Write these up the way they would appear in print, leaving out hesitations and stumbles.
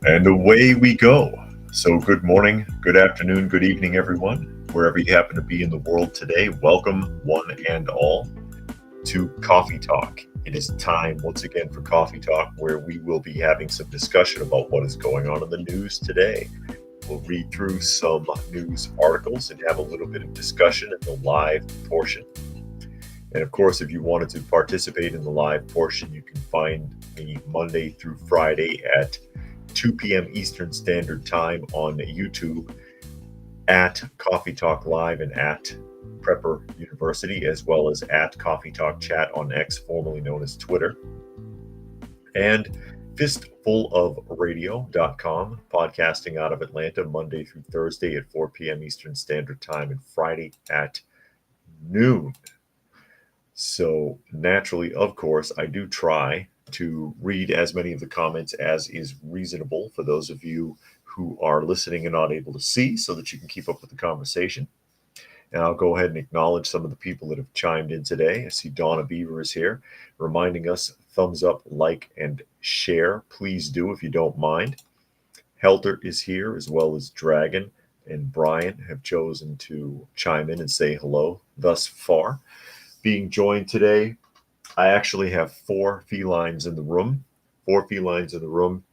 And away we go. So, good morning, good afternoon, good evening, everyone, wherever you happen to be in the world today. Welcome, one and all, to Coffee Talk. It is time once again for Coffee Talk, where we will be having some discussion about what is going on in the news today. We'll read through some news articles and have a little bit of discussion in the live portion. And of course, if you wanted to participate in the live portion, you can find me Monday through Friday at 2 p.m. Eastern Standard Time on YouTube at Coffee Talk Live and at Prepper University, as well as at Coffee Talk Chat on X, formerly known as Twitter, and fistfulofradio.com, podcasting out of Atlanta Monday through Thursday at 4 p.m. Eastern Standard Time and Friday at noon. So naturally, of course, I do try to read as many of the comments as is reasonable for those of you who are listening and not able to see, so that you can keep up with the conversation. And I'll go ahead and acknowledge some of the people that have chimed in today. I see Donna Beaver is here, reminding us thumbs up, like, and share. Please do if you don't mind. Helter is here, as well as Dragon and Brian have chosen to chime in and say hello thus far. Being joined today, I actually have four felines in the room.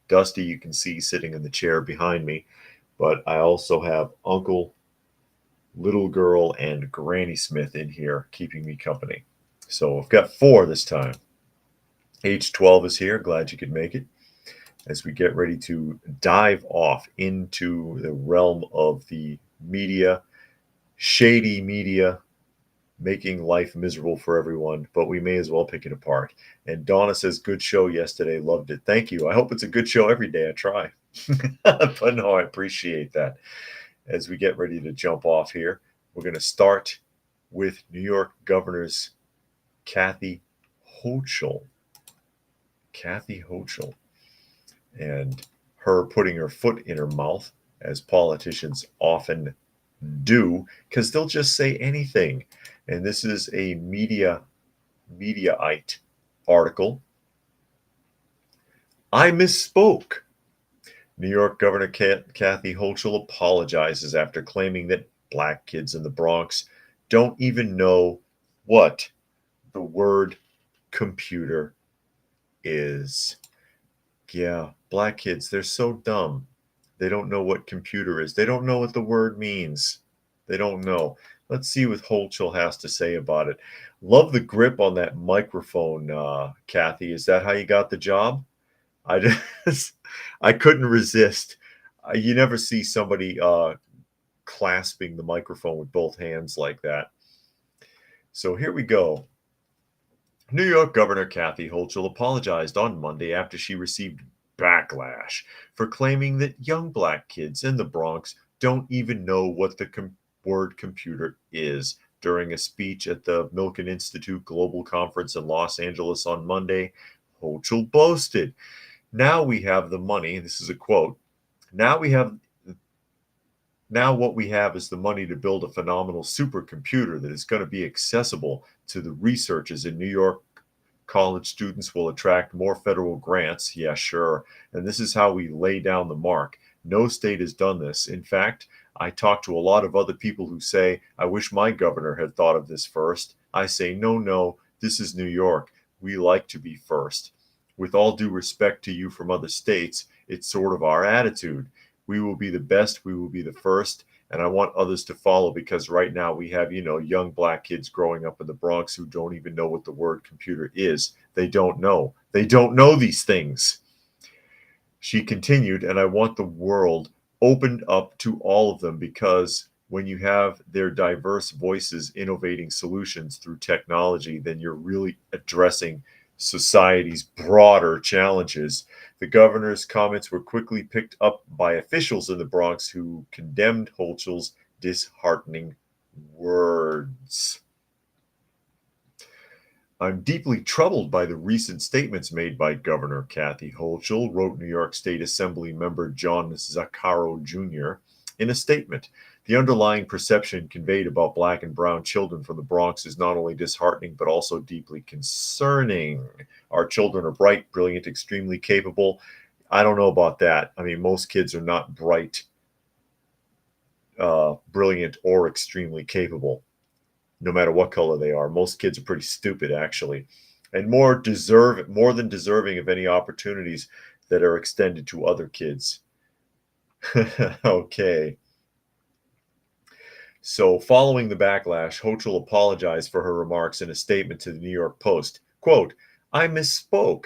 Dusty, you can see sitting in the chair behind me, but I also have Uncle, Little Girl, and Granny Smith in here keeping me company. So I've got four this time. H12 is here. Glad you could make it. As we get ready to dive off into the realm of the media, shady media, making life miserable for everyone, but we may as well pick it apart. And Donna says, good show yesterday. Loved it. Thank you. I hope it's a good show every day. I try. But no, I appreciate that. As we get ready to jump off here, we're going to start with New York Governor's Kathy Hochul. And her putting her foot in her mouth, as politicians often do, because they'll just say anything. And this is a Mediaite article. I misspoke. New York Governor Kathy Hochul apologizes after claiming that black kids in the Bronx don't even know what the word computer is. Yeah, black kids, they're so dumb. They don't know what computer is. They don't know what the word means. They don't know. Let's see what Hochul has to say about it. Love the grip on that microphone, Kathy. Is that how you got the job? I couldn't resist. You never see somebody clasping the microphone with both hands like that. So here we go. New York Governor Kathy Hochul apologized on Monday after she received backlash for claiming that young black kids in the Bronx don't even know what the word computer is. During a speech at the Milken Institute Global Conference in Los Angeles on Monday, Hochul boasted, now we have the money. This is a quote. Now what we have is the money to build a phenomenal supercomputer that is going to be accessible to the researchers in New York. College students will attract more federal grants. Yeah, sure. And this is how we lay down the mark. No state has done this. In fact, I talk to a lot of other people who say, I wish my governor had thought of this first. I say, no, this is New York. We like to be first. With all due respect to you from other states, it's sort of our attitude. We will be the best. We will be the first. And I want others to follow, because right now we have, young black kids growing up in the Bronx who don't even know what the word computer is. They don't know. They don't know these things. She continued, and I want the world opened up to all of them, because when you have their diverse voices innovating solutions through technology, then you're really addressing society's broader challenges. The governor's comments were quickly picked up by officials in the Bronx who condemned Hochul's disheartening words. I'm deeply troubled by the recent statements made by Governor Kathy Hochul, wrote New York State Assembly member John Zaccaro Jr. in a statement. The underlying perception conveyed about black and brown children from the Bronx is not only disheartening, but also deeply concerning. Our children are bright, brilliant, extremely capable. I don't know about that. I mean, most kids are not bright, brilliant, or extremely capable, no matter what color they are. Most kids are pretty stupid, actually, and more than deserving of any opportunities that are extended to other kids. Okay. So, following the backlash, Hochul apologized for her remarks in a statement to the New York Post. Quote, I misspoke,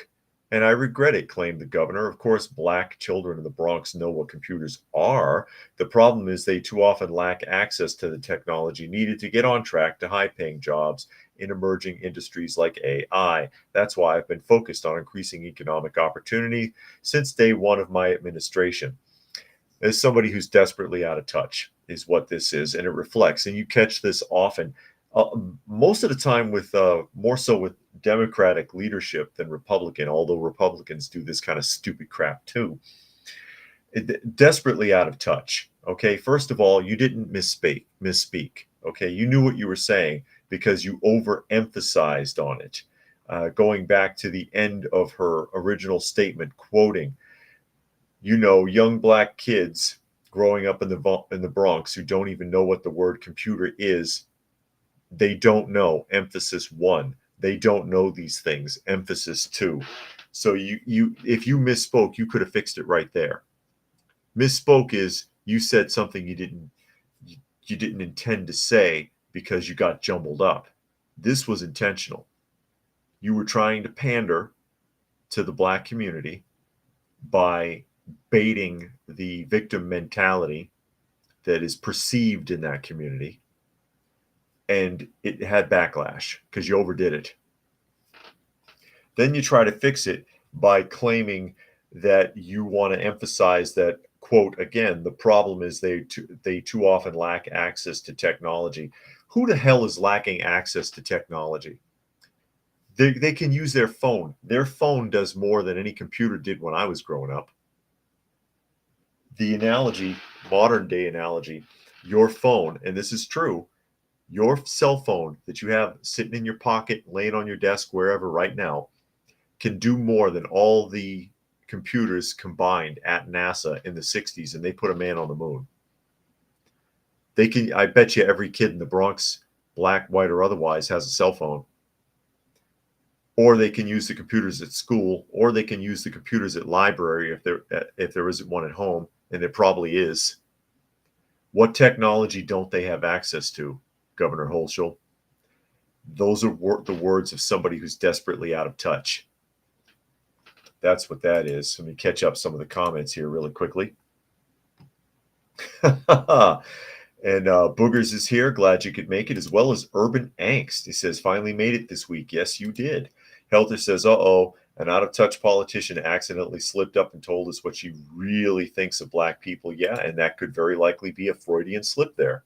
and I regret it, claimed the governor. Of course, black children in the Bronx know what computers are. The problem is they too often lack access to the technology needed to get on track to high-paying jobs in emerging industries like AI. That's why I've been focused on increasing economic opportunity since day one of my administration. As somebody who's desperately out of touch is what this is, and it reflects, and you catch this often, most of the time with more so with Democratic leadership than Republican, although Republicans do this kind of stupid crap too. Desperately out of touch. Okay, first of all, you didn't misspeak. Okay, you knew what you were saying because you overemphasized on it. Going back to the end of her original statement, quoting, young black kids growing up in the Bronx who don't even know what the word computer is. They don't know. Emphasis 1. They don't know these things. Emphasis 2. So if you misspoke, you could have fixed it right there. Misspoke is you said something you didn't intend to say because you got jumbled up. This was intentional. You were trying to pander to the black community by baiting the victim mentality that is perceived in that community, and it had backlash because you overdid it. Then you try to fix it by claiming that you want to emphasize that, quote, again, the problem is they too often lack access to technology. Who the hell is lacking access to technology? They can use their phone. Their phone does more than any computer did when I was growing up. The analogy, modern day analogy, your phone, and this is true, your cell phone that you have sitting in your pocket, laying on your desk, wherever right now, can do more than all the computers combined at NASA in the 60s, and they put a man on the moon. They can, I bet you every kid in the Bronx, black, white, or otherwise, has a cell phone. Or they can use the computers at school, or they can use the computers at library if there isn't one at home, and there probably is. What technology don't they have access to, Governor Hochul? Those are the words of somebody who's desperately out of touch. That's what that is. Let me catch up some of the comments here really quickly. And Boogers is here. Glad you could make it, as well as Urban Angst. He says, finally made it this week. Yes, you did. Helter says, uh-oh, an out-of-touch politician accidentally slipped up and told us what she really thinks of black people. Yeah, and that could very likely be a Freudian slip there.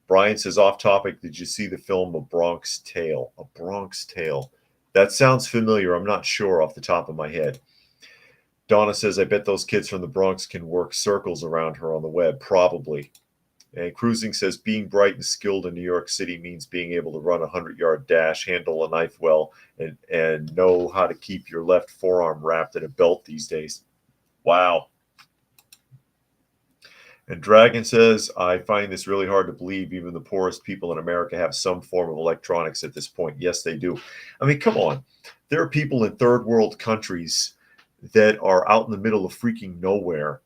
Brian says, off topic, did you see the film A Bronx Tale? A Bronx Tale. That sounds familiar. I'm not sure off the top of my head. Donna says, I bet those kids from the Bronx can work circles around her on the web. Probably. And Cruising says, being bright and skilled in New York City means being able to run a 100-yard dash, handle a knife well, and know how to keep your left forearm wrapped in a belt these days. Wow. And Dragon says, I find this really hard to believe. Even the poorest people in America have some form of electronics at this point. Yes, they do. I mean, come on. There are people in third world countries that are out in the middle of freaking nowhere,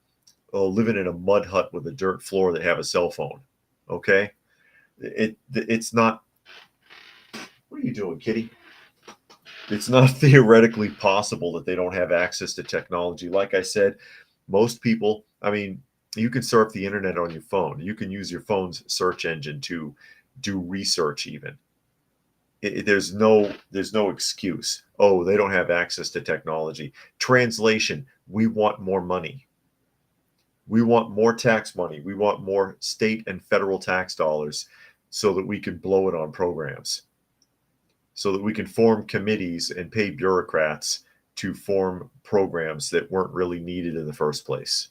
living in a mud hut with a dirt floor that have a cell phone. Okay? It's not. What are you doing, kitty? It's not theoretically possible that they don't have access to technology. Like I said, most people, I mean, you can surf the internet on your phone. You can use your phone's search engine to do research even. There's no excuse. Oh, they don't have access to technology. Translation, we want more money. We want more tax money. We want more state and federal tax dollars so that we can blow it on programs, so that we can form committees and pay bureaucrats to form programs that weren't really needed in the first place.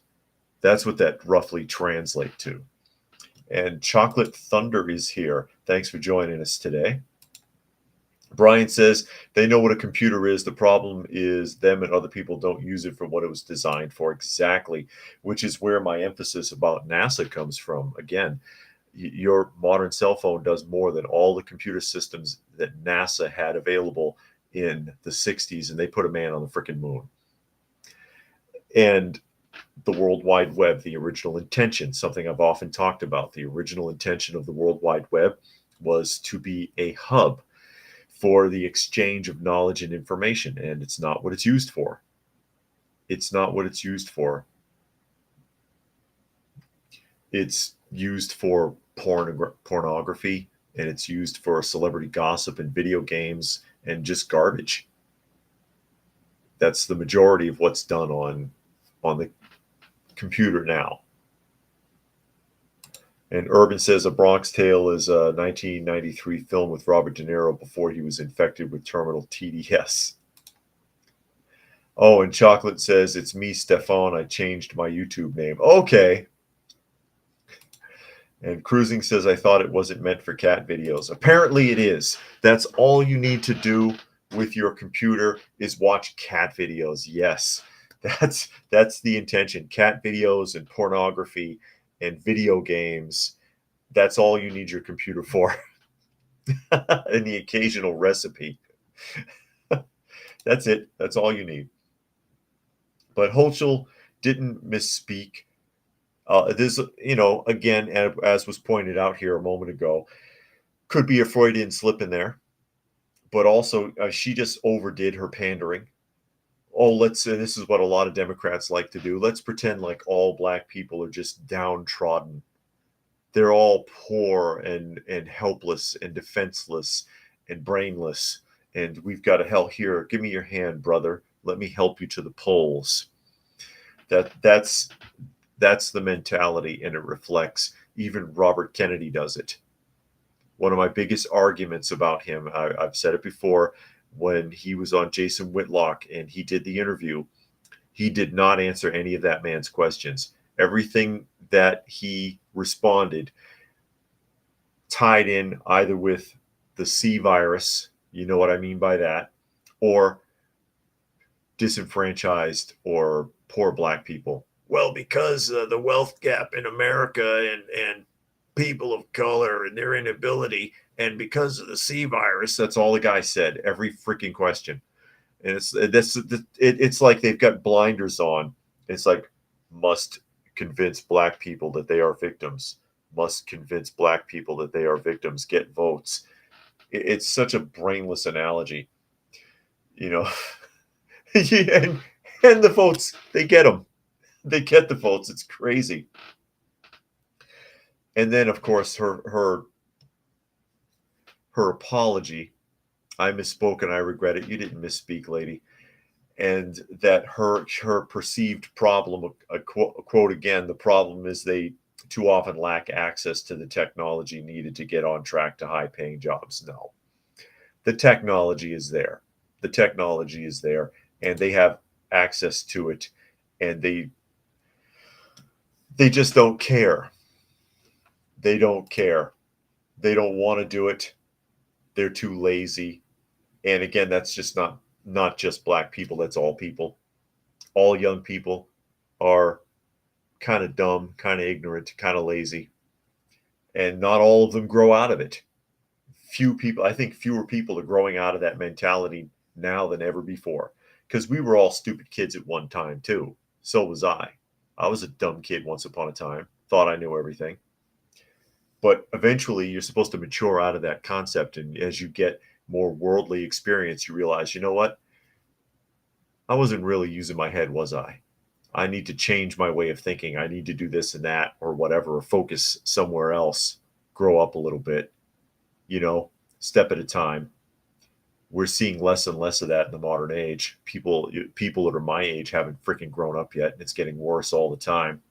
That's what that roughly translates to. And Chocolate Thunder is here. Thanks for joining us today. Brian says they know what a computer is. The problem is them and other people don't use it for what it was designed for. Exactly, which is where my emphasis about NASA comes from. Again, your modern cell phone does more than all the computer systems that NASA had available in the 60s, and they put a man on the freaking moon. And the World Wide Web, the original intention, something I've often talked about, the original intention of the World Wide Web was to be a hub for the exchange of knowledge and information, and it's not what it's used for. It's not what it's used for. It's used for pornography, and it's used for celebrity gossip and video games and just garbage. That's the majority of what's done on the computer now. And Urban says A Bronx Tale is a 1993 film with Robert De Niro before he was infected with terminal TDS. Oh, and Chocolate says, it's me, Stefan. I changed my YouTube name. Okay. And Cruising says, I thought it wasn't meant for cat videos. Apparently it is. That's all you need to do with your computer is watch cat videos. Yes, that's the intention. Cat videos and pornography and video games. That's all you need your computer for. And the occasional recipe. That's it. That's all you need. But Hochul didn't misspeak. This, again, as was pointed out here a moment ago, could be a Freudian slip in there, but also she just overdid her pandering. Oh, this is what a lot of Democrats like to do. Let's pretend like all black people are just downtrodden. They're all poor and helpless and defenseless and brainless. And we've got to help here. Give me your hand, brother. Let me help you to the polls. That's the mentality, and it reflects. Even Robert Kennedy does it. One of my biggest arguments about him, I've said it before, when he was on Jason Whitlock and he did the interview, he did not answer any of that man's questions. Everything that he responded tied in either with the C virus, you know what I mean by that, or disenfranchised or poor black people. Well, because the wealth gap in America and people of color and their inability, and because of the C virus, that's all the guy said. Every freaking question, and it's like they've got blinders on. It's like, must convince black people that they are victims. Must convince black people that they are victims. Get votes. It's such a brainless analogy, and the votes, they get them. They get the votes. It's crazy. And then, of course, her apology. I misspoke and I regret it. You didn't misspeak, lady. And that her perceived problem, a quote again, the problem is they too often lack access to the technology needed to get on track to high-paying jobs. No, the technology is there. The technology is there, and they have access to it, and they just don't care. They don't care. They don't want to do it. They're too lazy. And again, that's just not just black people. That's all people. All young people are kind of dumb, kind of ignorant, kind of lazy. And not all of them grow out of it. I think fewer people are growing out of that mentality now than ever before. Because we were all stupid kids at one time too. So was I. I was a dumb kid once upon a time. Thought I knew everything. But eventually you're supposed to mature out of that concept. And as you get more worldly experience, you realize, you know what? I wasn't really using my head, was I? I need to change my way of thinking. I need to do this and that or whatever, or focus somewhere else, grow up a little bit, step at a time. We're seeing less and less of that in the modern age. People that are my age haven't freaking grown up yet, and it's getting worse all the time.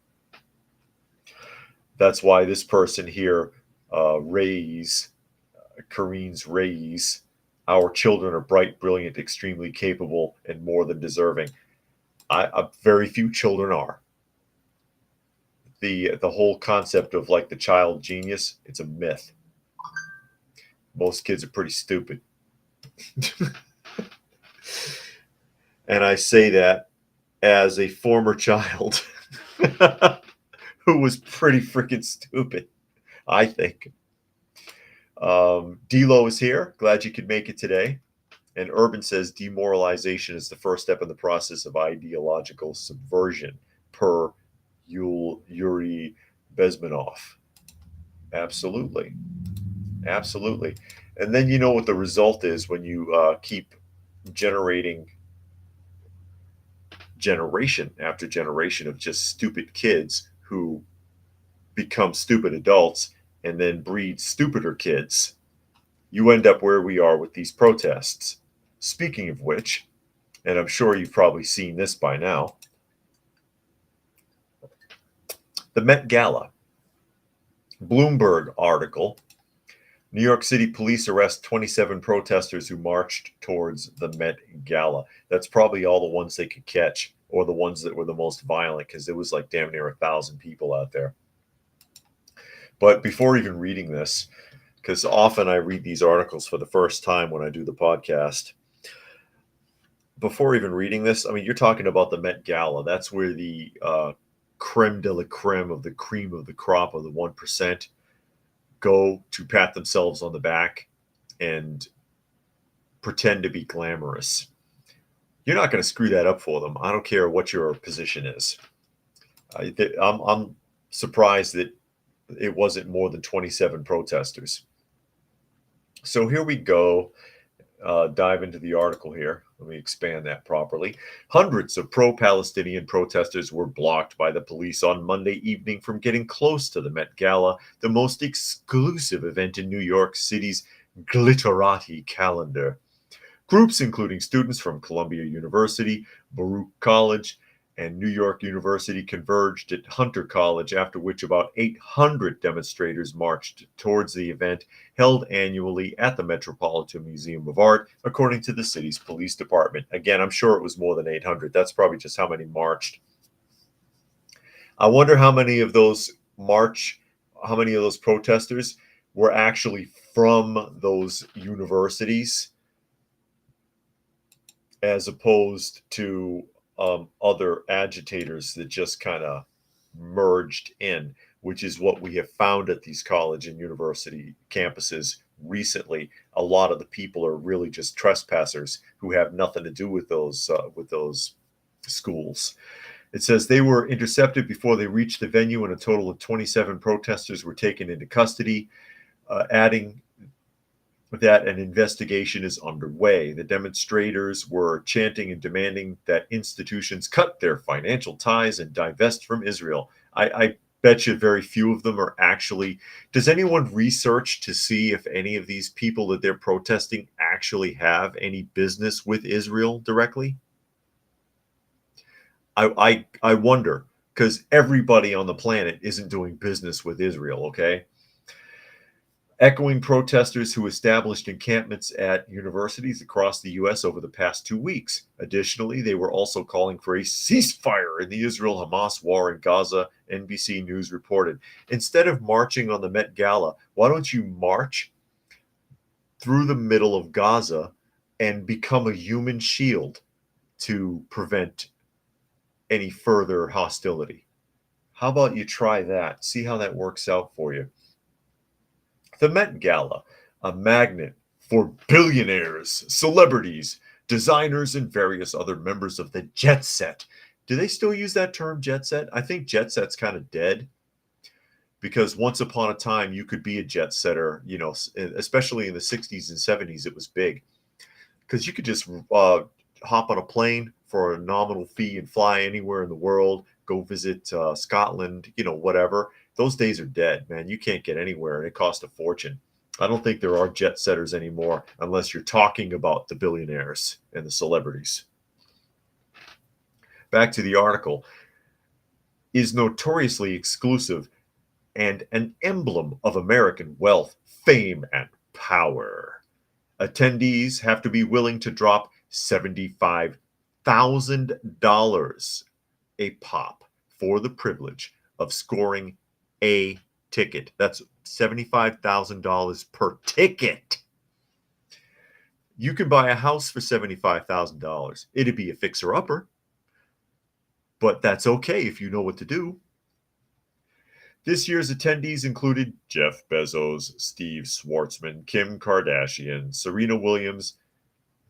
That's why this person here, Kareen's Reyes, our children are bright, brilliant, extremely capable, and more than deserving. Very few children are. The whole concept of like the child genius, it's a myth. Most kids are pretty stupid. And I say that as a former child who was pretty freaking stupid, I think. D-Lo is here. Glad you could make it today. And Urban says demoralization is the first step in the process of ideological subversion, per Yuri Bezmenov. Absolutely. Absolutely. And then you know what the result is when you keep generating generation after generation of just stupid kids who become stupid adults and then breed stupider kids. You end up where we are with these protests. Speaking of which, and I'm sure you've probably seen this by now, the Met Gala. Bloomberg article. New York City police arrest 27 protesters who marched towards the Met Gala. That's probably all the ones they could catch, or the ones that were the most violent, because there was like damn near 1,000 people out there. But before even reading this, because often I read these articles for the first time when I do the podcast, before even reading this, I mean, you're talking about the Met Gala. That's where the creme de la creme of the cream of the crop of the 1% go to pat themselves on the back and pretend to be glamorous. You're not going to screw that up for them. I don't care what your position is. I'm surprised that it wasn't more than 27 protesters. So here we go. Dive into the article here. Let me expand that properly. Hundreds of pro-Palestinian protesters were blocked by the police on Monday evening from getting close to the Met Gala, the most exclusive event in New York City's glitterati calendar. Groups including students from Columbia University, Baruch College, and New York University converged at Hunter College, after which about 800 demonstrators marched towards the event held annually at the Metropolitan Museum of Art, according to the city's police department. Again, I'm sure it was more than 800. That's probably just how many marched. I wonder how many of those protesters were actually from those universities, as opposed to other agitators that just kind of merged in, which is what we have found at these college and university campuses recently. A lot of the people are really just trespassers who have nothing to do with those schools. It says they were intercepted before they reached the venue, and a total of 27 protesters were taken into custody, adding that an investigation is underway. The demonstrators were chanting and demanding that institutions cut their financial ties and divest from Israel. I bet you very few of them are actually. Does anyone research to see if any of these people that they're protesting actually have any business with Israel directly? I wonder, because everybody on the planet isn't doing business with Israel, okay? Echoing protesters who established encampments at universities across the U.S. over the past 2 weeks. Additionally, they were also calling for a ceasefire in the Israel-Hamas war in Gaza, NBC News reported. Instead of marching on the Met Gala, why don't you march through the middle of Gaza and become a human shield to prevent any further hostility? How about you try that? See how that works out for you. The Met Gala, a magnet for billionaires, celebrities, designers, and various other members of the jet set. Do they still use that term, jet set? I think jet set's kind of dead, because once upon a time you could be a jet setter, you know, especially in the 60s and 70s, it was big, because you could just hop on a plane for a nominal fee and fly anywhere in the world, go visit Scotland, you know, whatever. Those days are dead, man. You can't get anywhere, and it costs a fortune. I don't think there are jet setters anymore, unless you're talking about the billionaires and the celebrities. Back to the article. Is notoriously exclusive and an emblem of American wealth, fame, and power. Attendees have to be willing to drop $75,000 a pop for the privilege of scoring a ticket. That's $75,000 per ticket. You can buy a house for $75,000. It'd be a fixer-upper, but that's okay if you know what to do. This year's attendees included Jeff Bezos, Steve Schwartzman, Kim Kardashian, Serena Williams,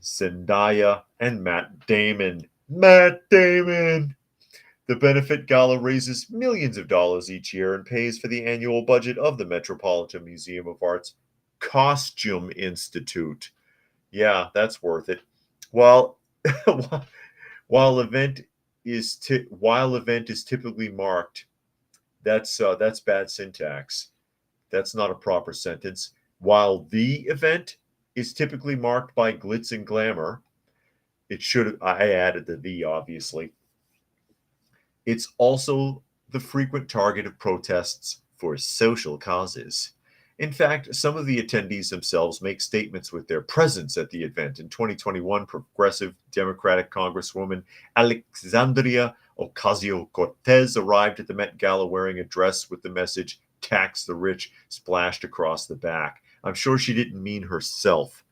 Zendaya, and Matt Damon. Matt Damon! The benefit gala raises millions of dollars each year and pays for the annual budget of the Metropolitan Museum of Art's Costume Institute. Yeah, that's worth it. While while event is typically marked, that's bad syntax. That's not a proper sentence. While the event is typically marked by glitz and glamour, I added the obviously. It's also the frequent target of protests for social causes. In fact, some of the attendees themselves make statements with their presence at the event. In 2021, progressive Democratic Congresswoman Alexandria Ocasio-Cortez arrived at the Met Gala wearing a dress with the message "Tax the Rich" splashed across the back. I'm sure she didn't mean herself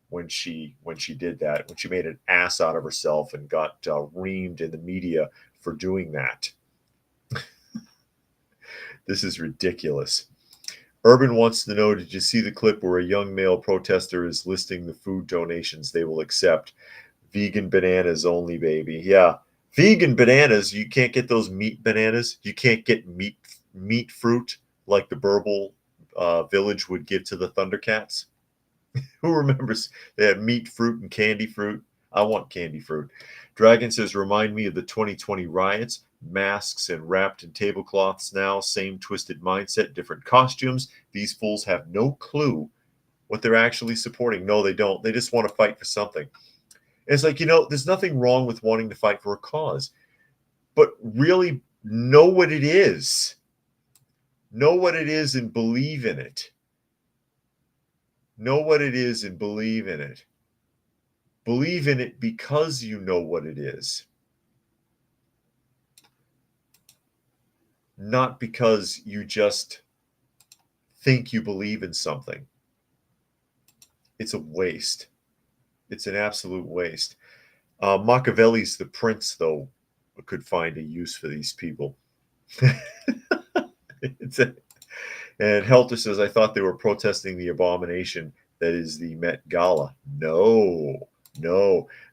when she did that, when she made an ass out of herself and got reamed in the media for doing that. This is ridiculous. Urban wants to know, did you see the clip where a young male protester is listing the food donations they will accept? Vegan bananas only, baby. Yeah. Vegan bananas, you can't get those meat bananas. You can't get meat fruit like the Burble Village would give to the Thundercats. Who remembers they had meat fruit and candy fruit? I want candy fruit. Dragon says, remind me of the 2020 riots. Masks and wrapped in tablecloths now. Same twisted mindset, different costumes. These fools have no clue what they're actually supporting. No, they don't. They just want to fight for something. It's like, there's nothing wrong with wanting to fight for a cause. But really know what it is. Know what it is and believe in it. Know what it is and believe in it. Believe in it because you know what it is. Not because you just think you believe in something. It's a waste. It's an absolute waste. Machiavelli's The Prince, though, could find a use for these people. And Helter says, I thought they were protesting the abomination that is the Met Gala. No.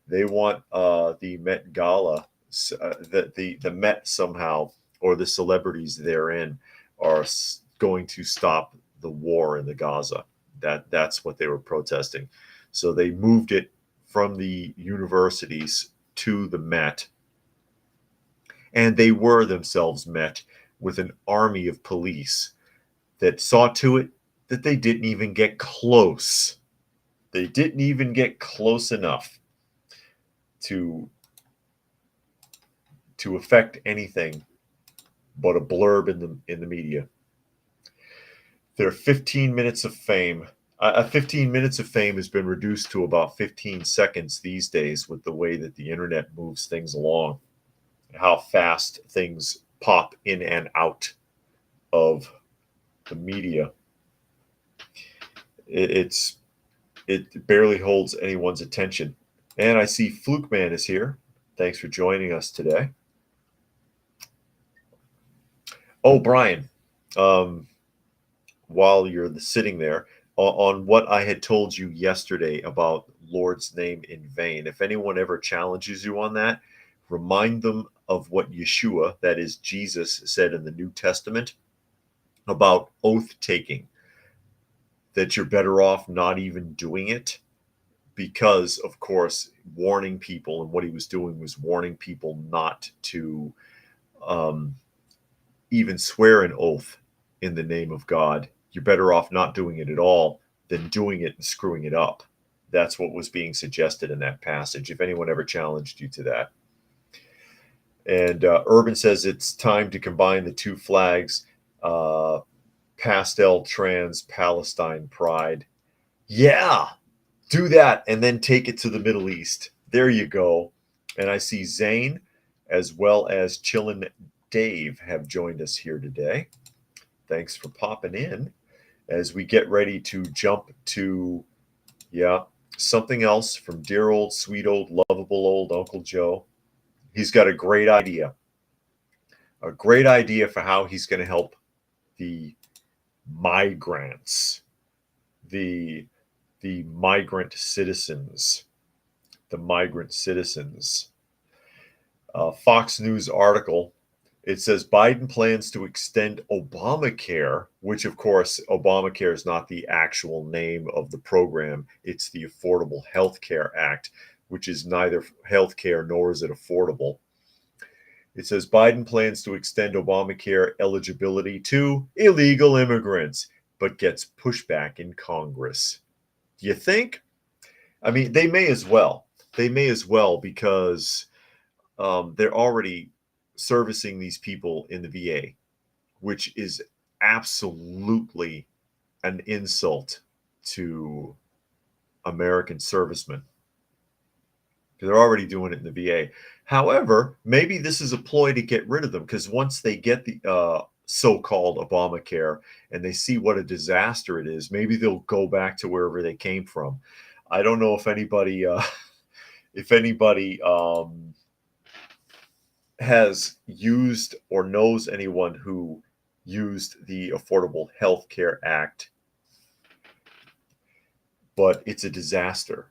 They want the Met Gala, the Met somehow, or the celebrities therein, are going to stop the war in the Gaza. That's what they were protesting. So they moved it from the universities to the Met. And they were themselves met with an army of police that saw to it that they didn't even get close. They didn't even get close enough to affect anything but a blurb in the media. Their 15 minutes of fame. 15 minutes of fame has been reduced to about 15 seconds these days with the way that the internet moves things along, how fast things pop in and out of the media. It barely holds anyone's attention. And I see Fluke Man is here. Thanks for joining us today. Oh, Brian, while you're sitting there, on what I had told you yesterday about Lord's name in vain, if anyone ever challenges you on that, remind them of what Yeshua, that is Jesus, said in the New Testament about oath taking, that you're better off not even doing it, because, of course, warning people, and what he was doing was warning people not to even swear an oath in the name of God. You're better off not doing it at all than doing it and screwing it up. That's what was being suggested in that passage, if anyone ever challenged you to that. And Urban says it's time to combine the two flags, pastel trans Palestine pride. Yeah, do that and then take it to the Middle East. There you go. And I see Zane as well as Chillin' Dave have joined us here today. Thanks for popping in as we get ready to jump to, Something else from dear old, sweet old, lovable old Uncle Joe. He's got a great idea. A great idea for how he's going to help the migrants, the the migrant citizens, the migrant citizens. Fox News article. It says Biden plans to extend Obamacare, which of course Obamacare is not the actual name of the program. It's the Affordable Health Care Act, which is neither health care nor is it affordable. It says Biden plans to extend Obamacare eligibility to illegal immigrants, but gets pushback in Congress. Do you think? I mean, they may as well. They may as well because they're already servicing these people in the VA, which is absolutely an insult to American servicemen. They're already doing it in the VA. However, maybe this is a ploy to get rid of them because once they get the so-called Obamacare and they see what a disaster it is, maybe they'll go back to wherever they came from. I don't know if anybody, has used or knows anyone who used the Affordable Health Care Act, but it's a disaster.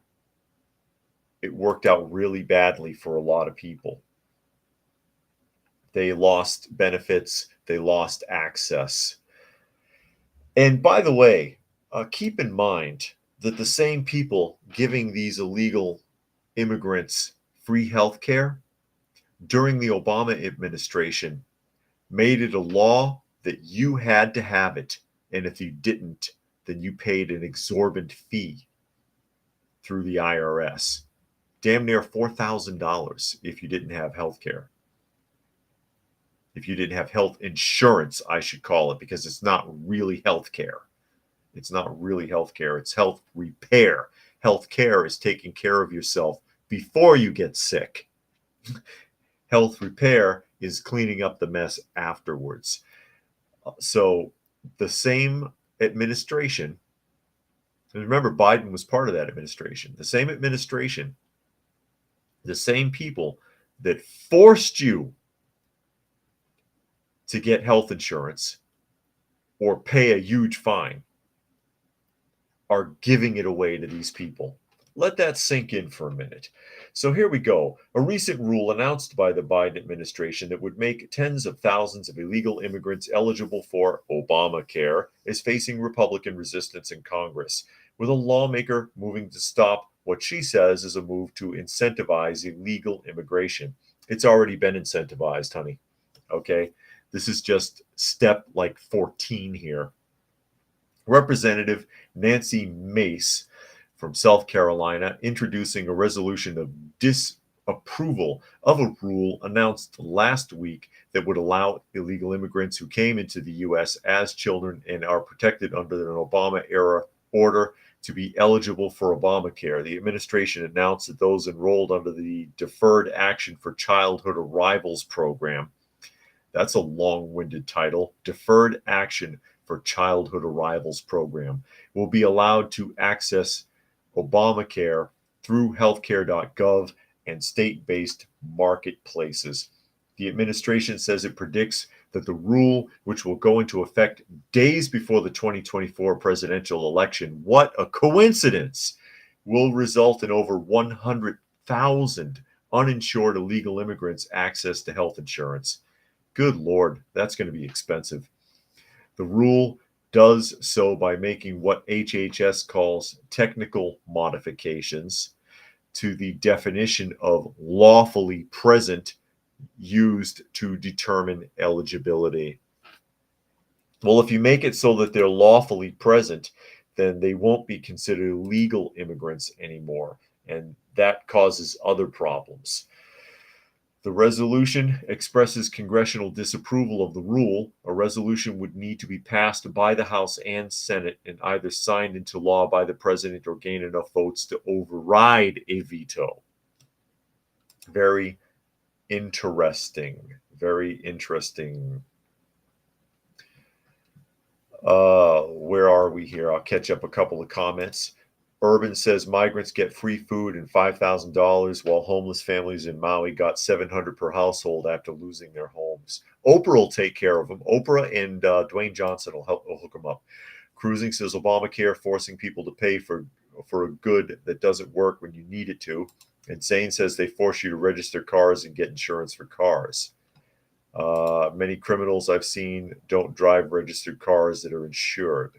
It worked out really badly for a lot of people. They lost benefits, they lost access. And by the way, keep in mind that the same people giving these illegal immigrants free health care during the Obama administration made it a law that you had to have it. And if you didn't, then you paid an exorbitant fee through the IRS. Damn near $4,000 if you didn't have health care. If you didn't have health insurance, I should call it, because it's not really health care. It's not really health care. It's health repair. Health care is taking care of yourself before you get sick. Health repair is cleaning up the mess afterwards. So the same administration, and remember, Biden was part of that administration, the same administration, the same people that forced you to get health insurance or pay a huge fine are giving it away to these people. Let that sink in for a minute. So here we go. A recent rule announced by the Biden administration that would make tens of thousands of illegal immigrants eligible for Obamacare is facing Republican resistance in Congress, with a lawmaker moving to stop what she says is a move to incentivize illegal immigration. It's already been incentivized, honey. Okay? This is just step like 14 here. Representative Nancy Mace from South Carolina introducing a resolution of disapproval of a rule announced last week that would allow illegal immigrants who came into the U.S. as children and are protected under an Obama-era order to be eligible for Obamacare. The administration announced that those enrolled under the Deferred Action for Childhood Arrivals program, that's a long-winded title, Deferred Action for Childhood Arrivals program, will be allowed to access Obamacare through healthcare.gov and state-based marketplaces. The administration says it predicts that the rule, which will go into effect days before the 2024 presidential election, what a coincidence, will result in over 100,000 uninsured illegal immigrants access to health insurance. Good Lord, that's going to be expensive. The rule does so by making what HHS calls technical modifications to the definition of lawfully present used to determine eligibility. Well, if you make it so that they're lawfully present, then they won't be considered legal immigrants anymore, and that causes other problems. The resolution expresses congressional disapproval of the rule. A resolution would need to be passed by the House and Senate and either signed into law by the president or gain enough votes to override a veto. Very interesting. Very interesting. Where are we here? I'll catch up a couple of comments. Urban says migrants get free food and $5,000, while homeless families in Maui got $700 per household after losing their homes. Oprah will take care of them. Oprah and Dwayne Johnson will hook them up. Cruising says Obamacare forcing people to pay for a good that doesn't work when you need it to. And Zane says they force you to register cars and get insurance for cars. Many criminals I've seen don't drive registered cars that are insured.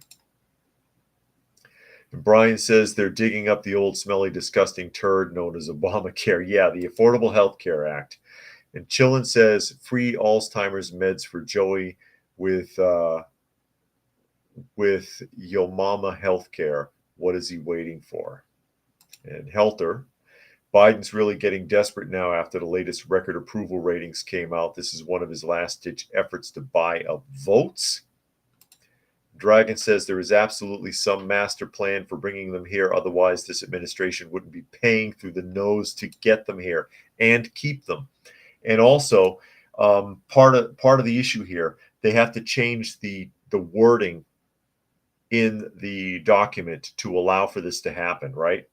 And Brian says they're digging up the old, smelly, disgusting turd known as Obamacare. Yeah, the Affordable Health Care Act. And Chillin says free Alzheimer's meds for Joey with Yo Mama Healthcare. What is he waiting for? And Helter, Biden's really getting desperate now after the latest record approval ratings came out. This is one of his last-ditch efforts to buy up votes. Dragon says there is absolutely some master plan for bringing them here. Otherwise, this administration wouldn't be paying through the nose to get them here and keep them. And also, part of the issue here, they have to change the wording in the document to allow for this to happen, right?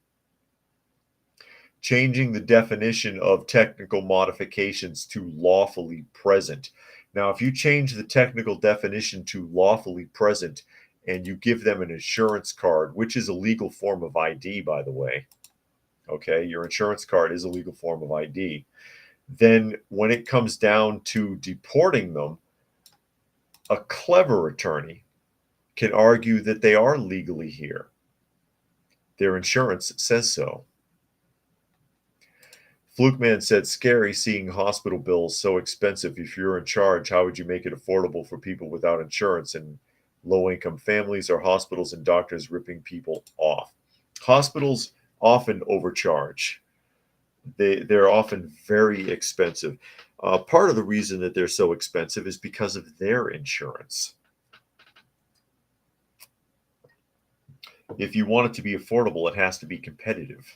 Changing the definition of technical modifications to lawfully present. Now, if you change the technical definition to lawfully present and you give them an insurance card, which is a legal form of ID, by the way, okay, your insurance card is a legal form of ID, then when it comes down to deporting them, a clever attorney can argue that they are legally here. Their insurance says so. Flukeman said, scary seeing hospital bills so expensive. If you're in charge, how would you make it affordable for people without insurance and low-income families? Or hospitals and doctors ripping people off? Hospitals often overcharge. They're often very expensive. Part of the reason that they're so expensive is because of their insurance. If you want it to be affordable, it has to be competitive.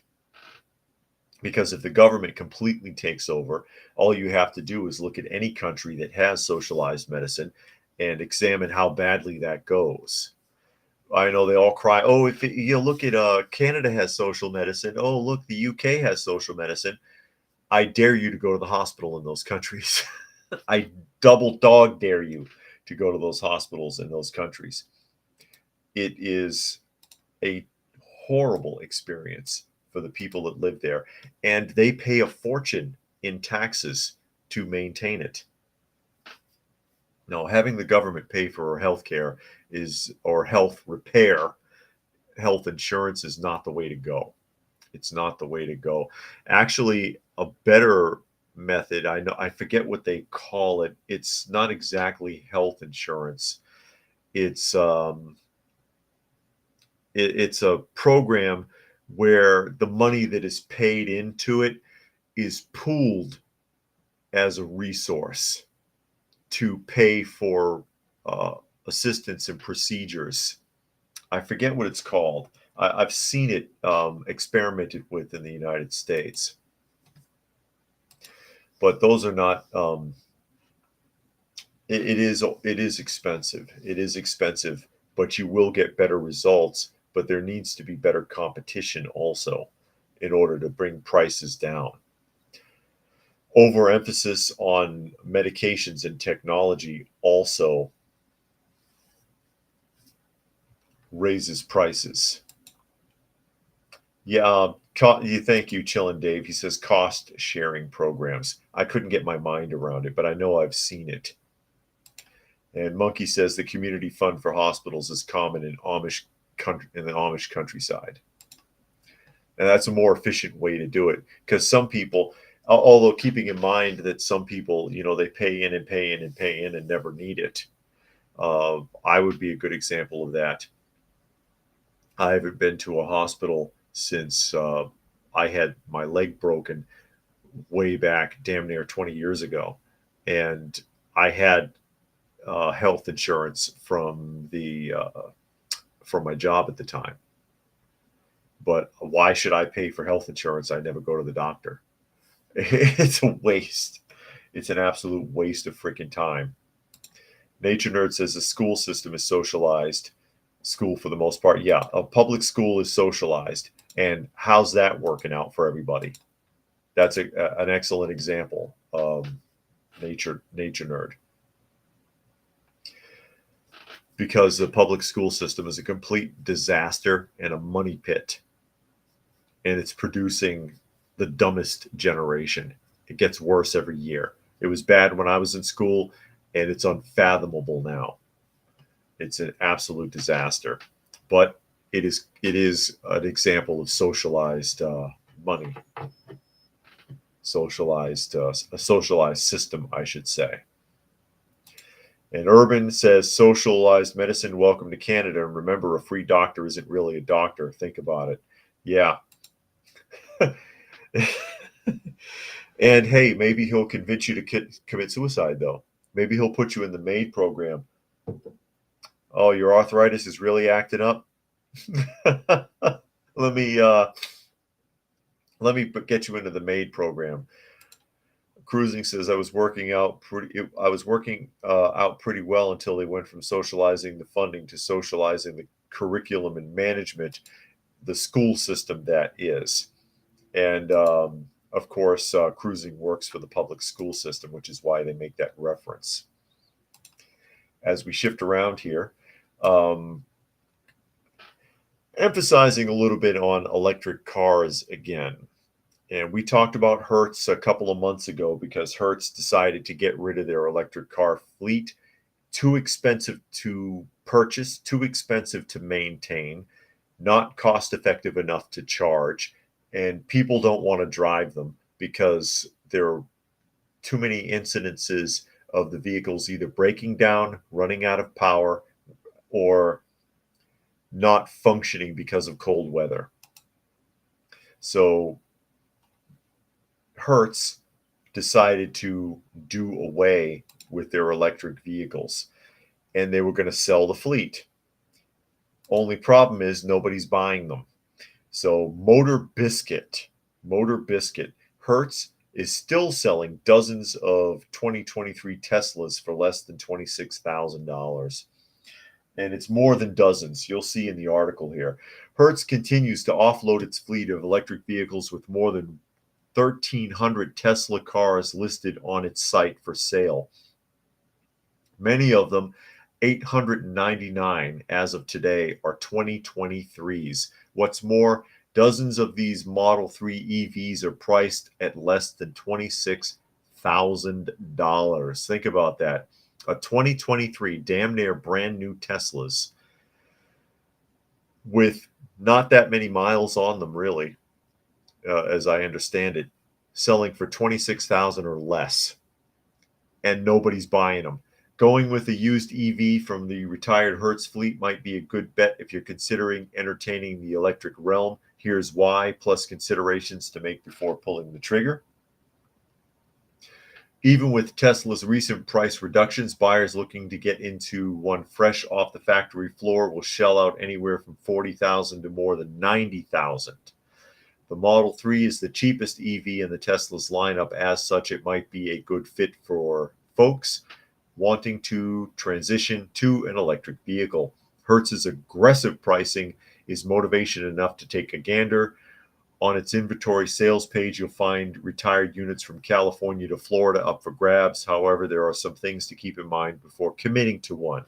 Because if the government completely takes over, all you have to do is look at any country that has socialized medicine and examine how badly that goes. I know they all cry, oh, if you look at Canada has social medicine. Oh, look, the UK has social medicine. I dare you to go to the hospital in those countries. I double dog dare you to go to those hospitals in those countries. It is a horrible experience for the people that live there, and they pay a fortune in taxes to maintain it. Now, having the government pay for health care or health repair, health insurance is not the way to go. It's not the way to go. Actually, a better method, I forget what they call it. It's not exactly health insurance. It's it's a program where the money that is paid into it is pooled as a resource to pay for assistance and procedures. I forget what it's called. I've seen it experimented with in the United States. But those are not, it is expensive. It is expensive, but you will get better results. But there needs to be better competition also in order to bring prices down. Overemphasis on medications and technology also raises prices. Yeah, thank you, Chillin' Dave. He says cost sharing programs. I couldn't get my mind around it, but I know I've seen it. And Monkey says the community fund for hospitals is common in the Amish countryside. And that's a more efficient way to do it, because some people, although keeping in mind that some people, they pay in and pay in and pay in and never need it. I would be a good example of that. I haven't been to a hospital since I had my leg broken way back damn near 20 years ago. And I had health insurance from my job at the time. But why should I pay for health insurance? I never go to the doctor. It's a waste. It's an absolute waste of freaking time. Nature Nerd says the school system is socialized. school for the most part. Yeah, a public school is socialized. And how's that working out for everybody? That's an excellent example. Nature nerd. Because the public school system is a complete disaster and a money pit. And it's producing the dumbest generation. It gets worse every year. It was bad when I was in school, and it's unfathomable now. It's an absolute disaster. But it is an example of socialized money, a socialized system, I should say. And Urban says, socialized medicine, welcome to Canada. And remember, a free doctor isn't really a doctor. Think about it. Yeah. And hey, maybe he'll convince you to commit suicide, though. Maybe he'll put you in the MAID program. Oh, your arthritis is really acting up? Let me get you into the MAID program. Cruising says, I was working out pretty well until they went from socializing the funding to socializing the curriculum and management, the school system that is. And of course, cruising works for the public school system, which is why they make that reference. As we shift around here, emphasizing a little bit on electric cars again. And we talked about Hertz a couple of months ago because Hertz decided to get rid of their electric car fleet. Too expensive to purchase, too expensive to maintain, not cost effective enough to charge. And people don't want to drive them because there are too many incidences of the vehicles either breaking down, running out of power, or not functioning because of cold weather. So Hertz decided to do away with their electric vehicles, and they were going to sell the fleet. Only problem is nobody's buying them. So Motor Biscuit, Hertz is still selling dozens of 2023 Teslas for less than $26,000. And it's more than dozens. You'll see in the article here. Hertz continues to offload its fleet of electric vehicles with more than 1,300 Tesla cars listed on its site for sale. Many of them, 899 as of today, are 2023s. What's more, dozens of these Model 3 EVs are priced at less than $26,000. Think about that. A 2023 damn near brand new Teslas with not that many miles on them, really, as I understand it, selling for $26,000 or less, and nobody's buying them. Going with a used EV from the retired Hertz fleet might be a good bet if you're considering entertaining the electric realm. Here's why, plus considerations to make before pulling the trigger. Even with Tesla's recent price reductions, buyers looking to get into one fresh off the factory floor will shell out anywhere from $40,000 to more than $90,000. The Model 3 is the cheapest EV in the Tesla's lineup. As such, it might be a good fit for folks wanting to transition to an electric vehicle. Hertz's aggressive pricing is motivation enough to take a gander. On its inventory sales page, you'll find retired units from California to Florida up for grabs. However, there are some things to keep in mind before committing to one.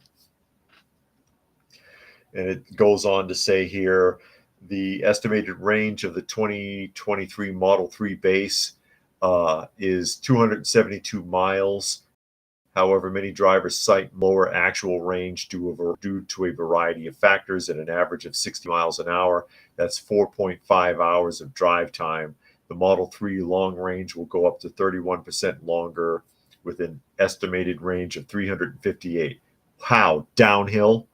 And it goes on to say here, the estimated range of the 2023 Model 3 base is 272 miles. However, many drivers cite lower actual range due to a variety of factors at an average of 60 miles an hour. That's 4.5 hours of drive time. The Model 3 long range will go up to 31% longer with an estimated range of 358. How? Downhill?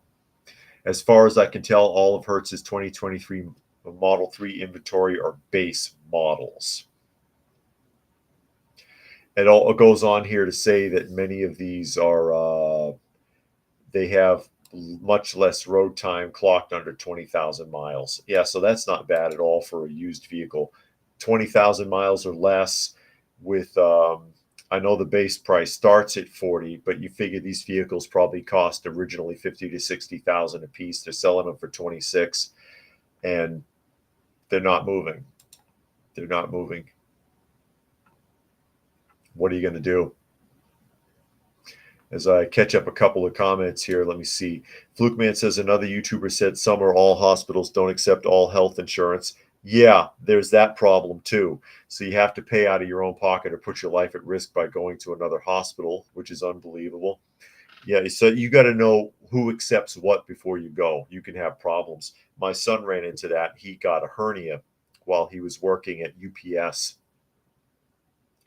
As far as I can tell, all of Hertz's 2023 Model 3 inventory are base models. It all goes on here to say that many of these are, they have much less road time, clocked under 20,000 miles. Yeah, so that's not bad at all for a used vehicle. 20,000 miles or less with I know the base price starts at 40, but you figure these vehicles probably cost originally 50 to 60,000 a piece. They're selling them for 26, and they're not moving. They're not moving. What are you going to do? As I catch up a couple of comments here, let me see. Flukeman says another YouTuber said some or all hospitals don't accept all health insurance. Yeah, there's that problem too. So you have to pay out of your own pocket or put your life at risk by going to another hospital, which is unbelievable. Yeah, so you got to know who accepts what before you go. You can have problems. My son ran into that. He got a hernia while he was working at UPS,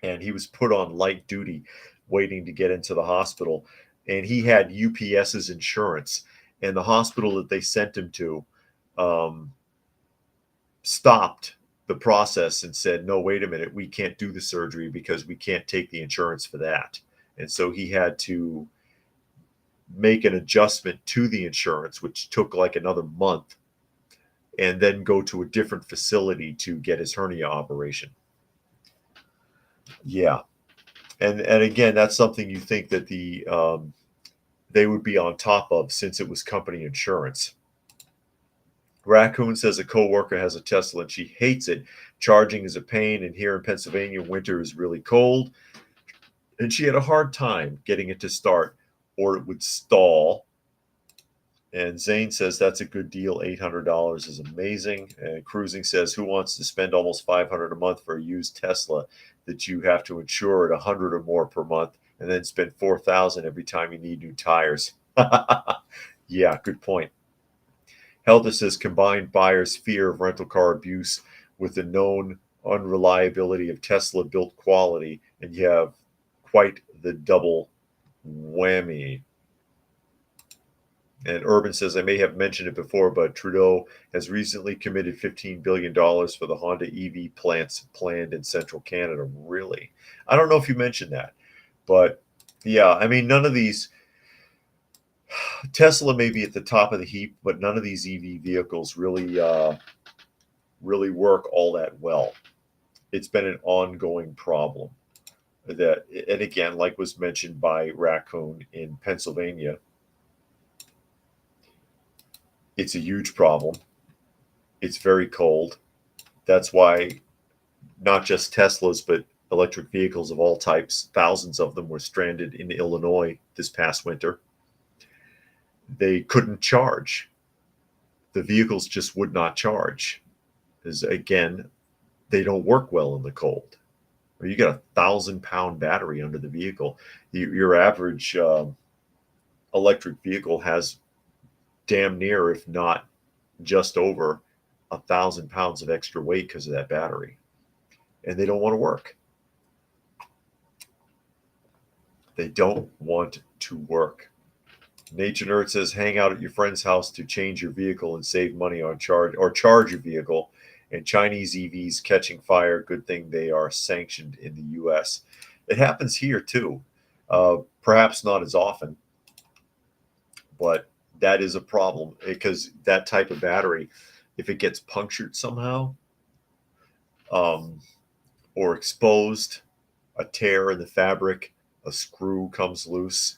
and he was put on light duty waiting to get into the hospital, and he had UPS's insurance, and the hospital that they sent him to um, stopped the process and said, no, wait a minute, we can't do the surgery because we can't take the insurance for that. And so he had to make an adjustment to the insurance, which took like another month, and then go to a different facility to get his hernia operation. Yeah. And again, that's something you think that they would be on top of since it was company insurance. Raccoon says a coworker has a Tesla and she hates it. Charging is a pain, and here in Pennsylvania, winter is really cold, and she had a hard time getting it to start, or it would stall. And Zane says that's a good deal. $800 is amazing. And Cruising says, who wants to spend almost $500 a month for a used Tesla that you have to insure at 100 or more per month, and then spend 4,000 every time you need new tires? Yeah, good point. Helder says combined buyers' fear of rental car abuse with the known unreliability of Tesla built quality, and you have quite the double whammy. And Urban says, I may have mentioned it before, but Trudeau has recently committed $15 billion for the Honda EV plants planned in central Canada. Really? I don't know if you mentioned that, but yeah, I mean, none of these, Tesla may be at the top of the heap, but none of these EV vehicles really work all that well. It's been an ongoing problem. That, and again, like was mentioned by Raccoon, in Pennsylvania, it's a huge problem. It's very cold. That's why not just Teslas, but electric vehicles of all types, thousands of them were stranded in Illinois this past winter. They couldn't charge. The vehicles just would not charge. Because again, they don't work well in the cold. Or you got 1,000-pound battery under the vehicle. Your average electric vehicle has damn near, if not just over, 1,000 pounds of extra weight because of that battery, and they don't want to work. They don't want to work. Nature Nerd says, hang out at your friend's house to change your vehicle and save money on charge, or charge your vehicle. And Chinese EVs catching fire. Good thing they are sanctioned in the U.S. It happens here too. Perhaps not as often, but that is a problem, because that type of battery, if it gets punctured somehow, or exposed, a tear in the fabric, a screw comes loose,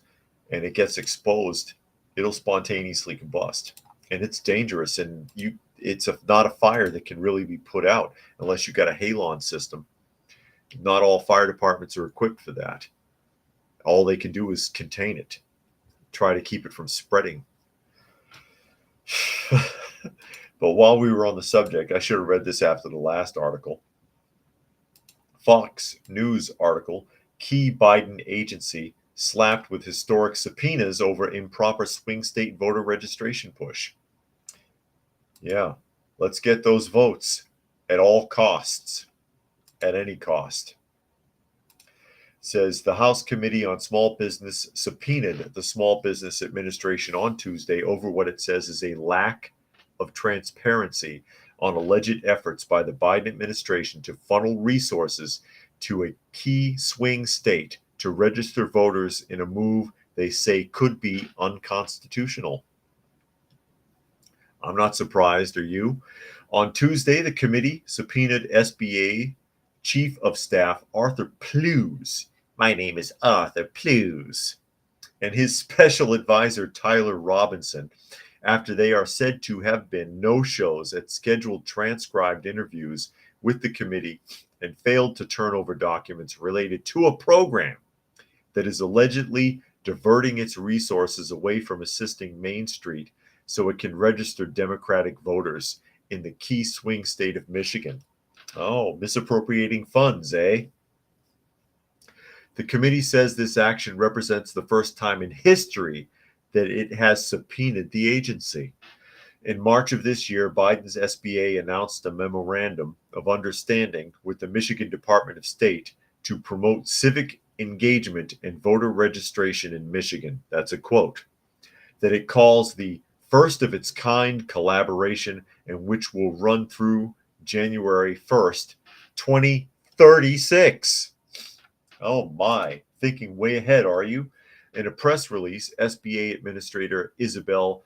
and it gets exposed, it'll spontaneously combust, and it's dangerous. And it's not a fire that can really be put out unless you've got a halon system. Not all fire departments are equipped for that. All they can do is contain it, try to keep it from spreading. But while we were on the subject, I should have read this after the last article. Fox News article, key Biden agency slapped with historic subpoenas over improper swing state voter registration push. Yeah, let's get those votes at all costs, at any cost. Says the House Committee on Small Business subpoenaed the Small Business Administration on Tuesday over what it says is a lack of transparency on alleged efforts by the Biden administration to funnel resources to a key swing state to register voters in a move they say could be unconstitutional. I'm not surprised, are you? On Tuesday, the committee subpoenaed SBA Chief of Staff Arthur Plews My name is Arthur Plews. And his special advisor, Tyler Robinson, after they are said to have been no-shows at scheduled transcribed interviews with the committee and failed to turn over documents related to a program that is allegedly diverting its resources away from assisting Main Street so it can register Democratic voters in the key swing state of Michigan. Oh, misappropriating funds, eh? The committee says this action represents the first time in history that it has subpoenaed the agency. In March of this year, Biden's SBA announced a memorandum of understanding with the Michigan Department of State to promote civic engagement and voter registration in Michigan. That's a quote. That it calls the first of its kind collaboration and which will run through January 1st, 2036. Oh my, thinking way ahead, are you? In a press release, SBA Administrator Isabel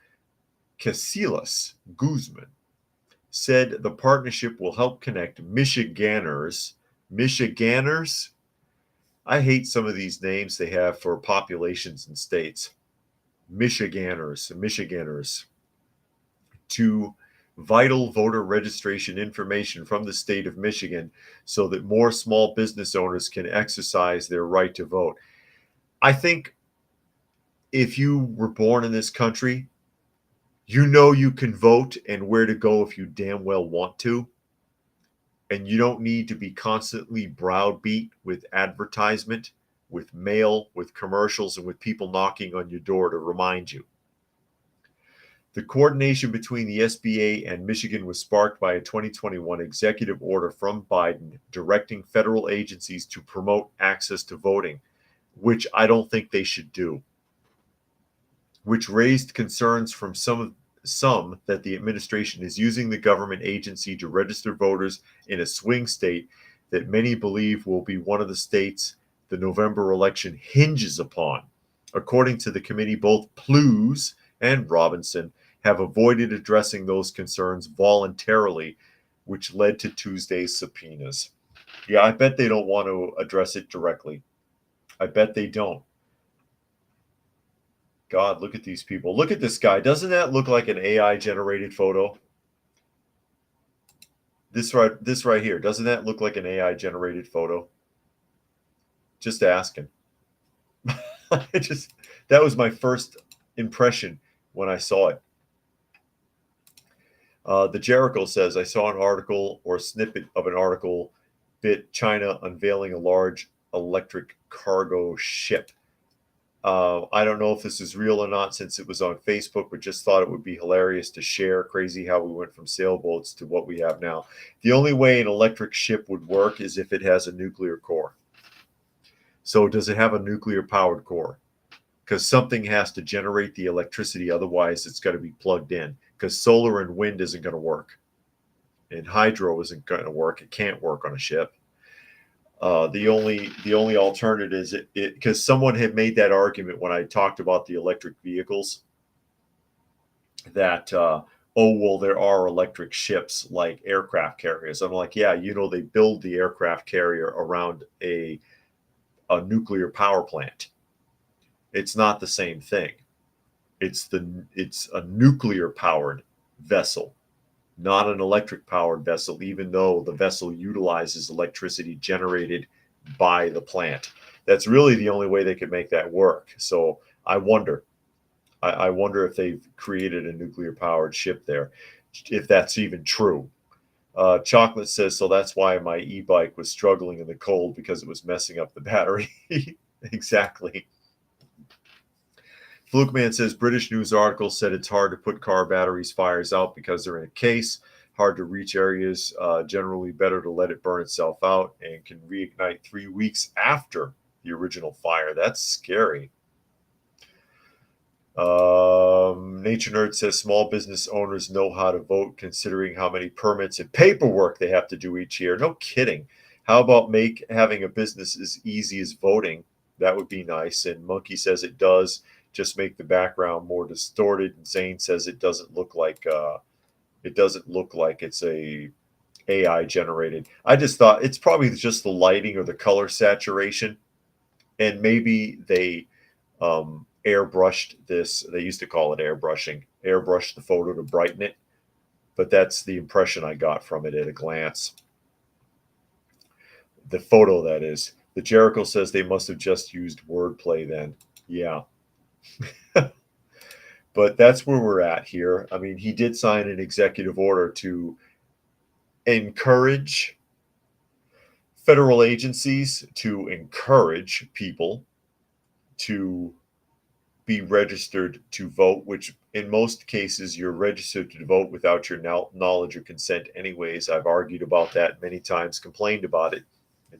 Casillas Guzman said the partnership will help connect Michiganders. I hate some of these names they have for populations and states. Michiganders to vital voter registration information from the state of Michigan so that more small business owners can exercise their right to vote. I think if you were born in this country, you know you can vote and where to go if you damn well want to. And you don't need to be constantly browbeat with advertisement, with mail, with commercials, and with people knocking on your door to remind you. The coordination between the SBA and Michigan was sparked by a 2021 executive order from Biden directing federal agencies to promote access to voting, which I don't think they should do, which raised concerns from some that the administration is using the government agency to register voters in a swing state that many believe will be one of the states the November election hinges upon. According to the committee, both Plews and Robinson have avoided addressing those concerns voluntarily, which led to Tuesday's subpoenas. Yeah, I bet they don't want to address it directly. I bet they don't. God, look at these people. Look at this guy. Doesn't that look like an AI generated photo? This right here. Doesn't that look like an AI generated photo? Just asking. That was my first impression when I saw it. The Jericho says, I saw an article or a snippet of an article bit China unveiling a large electric cargo ship. I don't know if this is real or not since it was on Facebook, but just thought it would be hilarious to share. Crazy how we went from sailboats to what we have now. The only way an electric ship would work is if it has a nuclear core. So does it have a nuclear powered core? Because something has to generate the electricity. Otherwise, it's got to be plugged in because solar and wind isn't going to work. And hydro isn't going to work. It can't work on a ship. The only alternative is it because someone had made that argument when I talked about the electric vehicles that oh well there are electric ships like aircraft carriers. I'm like, yeah, they build the aircraft carrier around a nuclear power plant. It's not the same thing. It's a nuclear powered vessel, not an electric powered vessel, even though the vessel utilizes electricity generated by the plant. That's really the only way they could make that work. So I wonder if they've created a nuclear powered ship there, if that's even true. Chocolate says, so that's why my e-bike was struggling in the cold because it was messing up the battery. Exactly. Fluke Man says British news article said it's hard to put car batteries fires out because they're in a case, hard to reach areas, generally better to let it burn itself out and can reignite 3 weeks after the original fire. That's scary. Nature Nerd says small business owners know how to vote considering how many permits and paperwork they have to do each year. No kidding. How about having a business as easy as voting? That would be nice. And Monkey says it does. Just make the background more distorted. And Zane says it doesn't look like it's a AI generated. I just thought it's probably just the lighting or the color saturation. And maybe they airbrushed this. They used to call it airbrushing, airbrushed the photo to brighten it. But that's the impression I got from it at a glance. The photo, that is. The Jericho says they must have just used wordplay then. Yeah. But that's where we're at here. I mean, he did sign an executive order to encourage federal agencies to encourage people to be registered to vote, which in most cases you're registered to vote without your knowledge or consent anyways. I've argued about that many times, complained about it,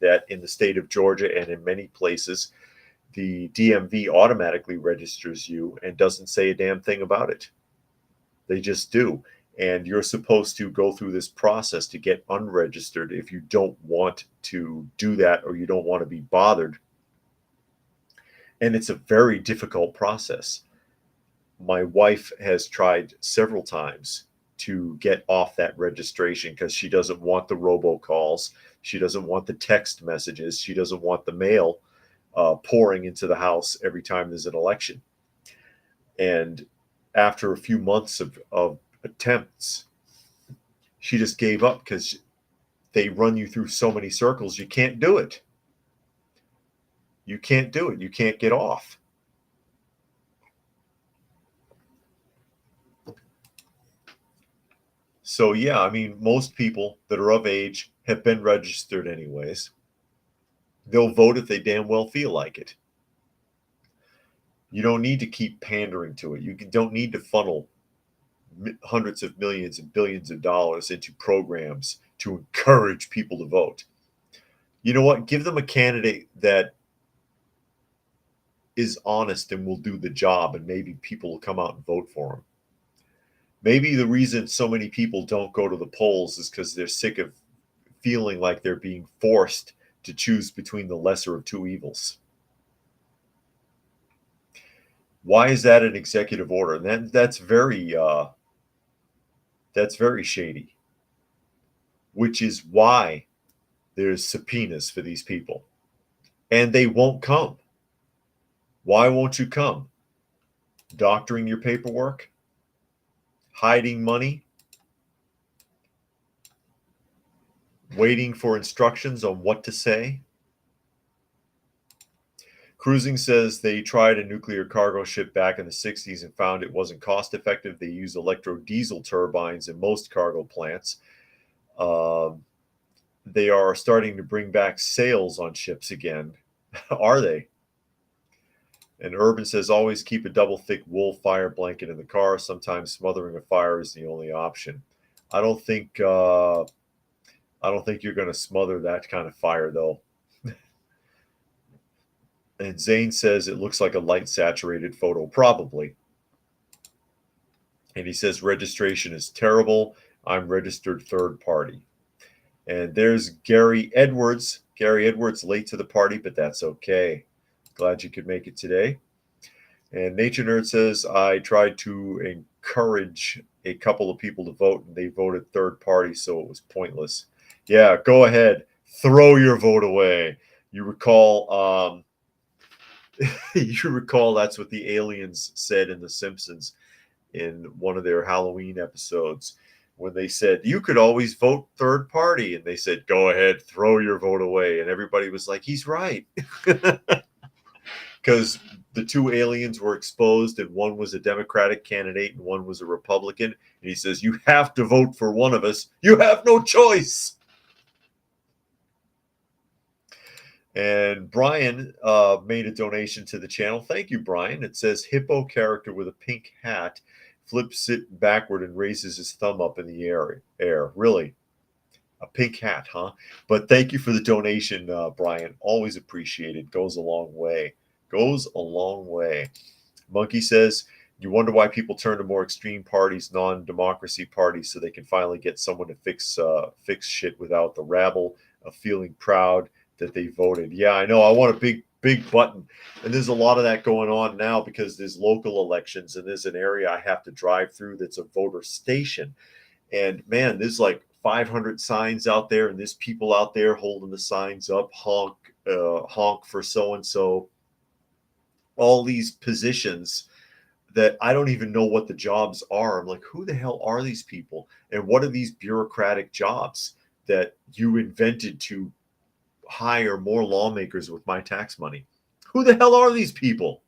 that in the state of Georgia and in many places, the DMV automatically registers you and doesn't say a damn thing about it. They just do. And you're supposed to go through this process to get unregistered if you don't want to do that or you don't want to be bothered. And it's a very difficult process. My wife has tried several times to get off that registration because she doesn't want the robocalls. She doesn't want the text messages. She doesn't want the mail pouring into the house every time there's an election. And after a few months of attempts, she just gave up because they run you through so many circles. You can't do it. You can't do it. You can't get off. So, yeah, I mean, most people that are of age have been registered anyways. They'll vote if they damn well feel like it. You don't need to keep pandering to it. You don't need to funnel hundreds of millions and billions of dollars into programs to encourage people to vote. You know what? Give them a candidate that is honest and will do the job, and maybe people will come out and vote for him. Maybe the reason so many people don't go to the polls is because they're sick of feeling like they're being forced to choose between the lesser of two evils. Why is that an executive order? And that's very shady. Which is why there's subpoenas for these people, and they won't come. Why won't you come? Doctoring your paperwork, hiding money, waiting for instructions on what to say. Cruising says they tried a nuclear cargo ship back in the 60s and found it wasn't cost effective. They use electro-diesel turbines in most cargo plants. They are starting to bring back sails on ships again. Are they? And Urban says always keep a double thick wool fire blanket in the car. Sometimes smothering a fire is the only option. I don't think you're going to smother that kind of fire though. And Zane says it looks like a light saturated photo, probably. And he says registration is terrible. I'm registered third party. And there's Gary Edwards. Gary Edwards late to the party, but that's okay. Glad you could make it today. And Nature Nerd says, I tried to encourage a couple of people to vote, and they voted third party, so it was pointless. Yeah, go ahead. Throw your vote away. You recall that's what the aliens said in The Simpsons in one of their Halloween episodes when they said, you could always vote third party. And they said, go ahead, throw your vote away. And everybody was like, he's right. Because the two aliens were exposed, and one was a Democratic candidate and one was a Republican. And he says, you have to vote for one of us. You have no choice. And Brian made a donation to the channel. Thank you, Brian. It says, hippo character with a pink hat flips it backward and raises his thumb up in the air. Really? A pink hat, huh? But thank you for the donation, Brian. Always appreciated. Goes a long way. Goes a long way. Monkey says, you wonder why people turn to more extreme parties, non-democracy parties, so they can finally get someone to fix shit without the rabble of feeling proud that they voted. Yeah, I know. I want a big button. And there's a lot of that going on now because there's local elections, and there's an area I have to drive through that's a voter station. And man, there's like 500 signs out there, and there's people out there holding the signs up, honk, honk for so-and-so, all these positions that I don't even know what the jobs are. I'm like, who the hell are these people? And what are these bureaucratic jobs that you invented to hire more lawmakers with my tax money? Who the hell are these people?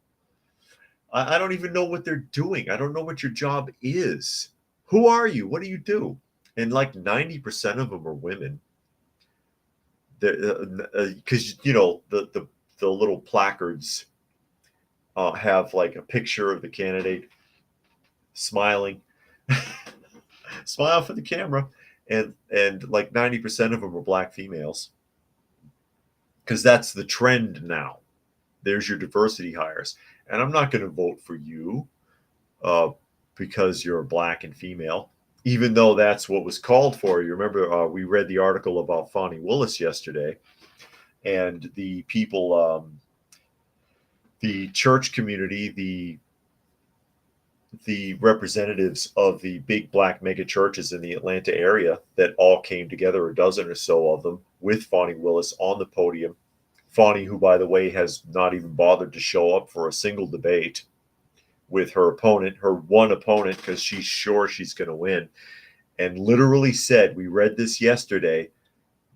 I don't even know what they're doing. I don't know what your job is. Who are you? What do you do? And like 90% of them are women. Because the little placards have like a picture of the candidate smiling, smile for the camera, and like 90% of them are black females, because that's the trend now. There's your diversity hires, and I'm not going to vote for you uh, because you're black and female, even though that's what was called for. You remember we read the article about Fani Willis yesterday, and the people, the church community, the representatives of the big black mega churches in the Atlanta area that all came together, a dozen or so of them, with Fani Willis on the podium. Fani, who, by the way, has not even bothered to show up for a single debate with her opponent, her one opponent, because she's sure she's going to win, and literally said, we read this yesterday,